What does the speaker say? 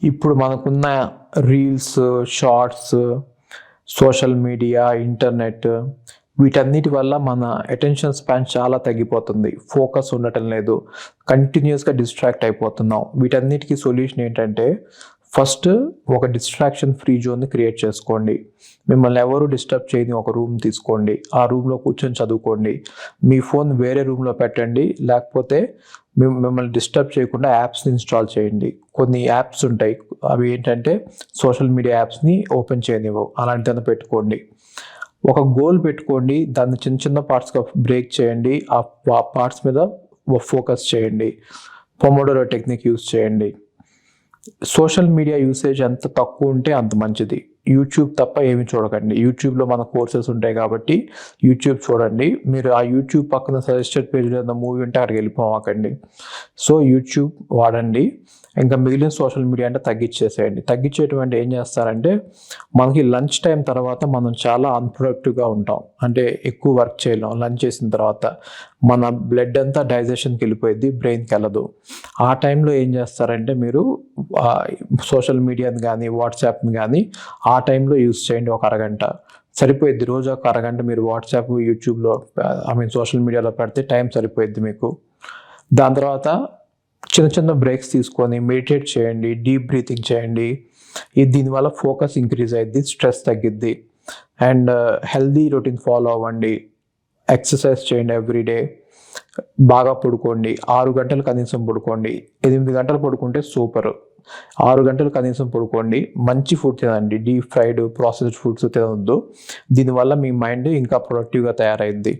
ఇప్పుడు మనకున్న reels, shorts, social media, internet వీటన్నిటి వల్ల మన అటెన్షన్ స్పాన్ చాలా తగ్గిపోతుంది. ఫోకస్ ఉండటం లేదు. కంటిన్యూయస్‌గా డిస్ట్రాక్ట్ అయిపోతున్నాం. వీటన్నిటికి సొల్యూషన్ ఏంటంటే ఫస్ట్ ఒక డిస్ట్రాక్షన్ ఫ్రీ జోన్‌ని క్రియేట్ చేసుకోండి. మిమ్మల్ని ఎవరు డిస్టర్బ్ చేయని ఒక రూమ్ తీసుకోండి. ఆ రూమ్‌లో కూర్చొని చదువుకోండి. మీ ఫోన్ వేరే రూమ్‌లో పెట్టండి. లేకపోతే మిమ్మల్ని డిస్టర్బ్ చేయకుండా యాప్స్‌ని ఇన్‌స్టాల్ చేయండి. కొన్ని యాప్స్ ఉంటాయి. అవి ఏంటంటే సోషల్ మీడియా యాప్స్‌ని ఓపెన్ చేయనివ్వవు. అలాంటిదేమైనా పెట్టుకోండి. ఒక గోల్ పెట్టుకోండి. దాన్ని చిన్న చిన్న పార్ట్స్‌గా బ్రేక్ చేయండి. ఆ పార్ట్స్ మీద ఫోకస్ చేయండి. పొమోడోరో టెక్నిక్ యూజ్ చేయండి. సోషల్ మీడియా యూసేజ్ ఎంత తక్కువ ఉంటే అంత మంచిది. యూట్యూబ్ తప్ప ఏమి చూడకండి. యూట్యూబ్‌లో మన కోర్సెస్ ఉంటాయి కాబట్టి యూట్యూబ్ చూడండి. మీరు ఆ యూట్యూబ్ పక్కన సజెస్టెడ్ పేజ్‌లో ఏదైనా మూవీ ఉంటే అక్కడికి వెళ్ళిపోమాకండి. సో యూట్యూబ్ వాడండి. ఇంకా మిగిలిన సోషల్ మీడియా అంటే తగ్గిచ్చేసేయండి. తగ్గిచ్చేయటం అంటే ఏం చేస్తారంటే మనకి లంచ్ టైం తర్వాత మనం చాలా అన్‌ప్రొడక్టివ్‌గా ఉంటాం. అంటే ఎక్కువ వర్క్ చేయలేం లంచ్ చేసిన తర్వాత. మన బ్లడ్ అంతా డైజెషన్‌కి వెళ్ళిపోయిద్ది. బ్రెయిన్‌కెళ్ళదు. ఆ టైంలో ఏం చేస్తారంటే మీరు సోషల్ మీడియాని గానీ, వాట్సాప్‌ని గానీ ఆ టైంలో యూజ్ చేయండి ఒక అరగంట. సరిపోయిద్ది. రోజు ఒక అరగంట మీరు వాట్సాప్, యూట్యూబ్‌లో సోషల్ మీడియాలో పెడితే టైం సరిపోయిద్ది మీకు. దాని తర్వాత చిన్న చిన్న బ్రేక్స్ తీసుకొని మెడిటేట్ చేయండి. డీప్ బ్రీతింగ్ చేయండి. దీనివల్ల ఫోకస్ ఇంక్రీజ్ అయిద్ది. స్ట్రెస్ తగ్గిద్ది. అండ్ హెల్తీ రొటీన్ ఫాలో అవ్వండి. ఎక్సర్సైజ్ చేయండి ఎవ్రీ డే. బాగా పడుకోండి. 6 గంటలు కనీసం పడుకోండి. 8 గంటలు పడుకుంటే సూపరు. 6 గంటలు కనీసం పడుకోండి. మంచి ఫుడ్ తినండి. డీప్ ఫ్రైడ్, ప్రాసెస్డ్ ఫుడ్స్ తినొద్దు. దీనివల్ల మీ మైండ్ ఇంకా ప్రొడక్టివ్‌గా తయారైద్ది.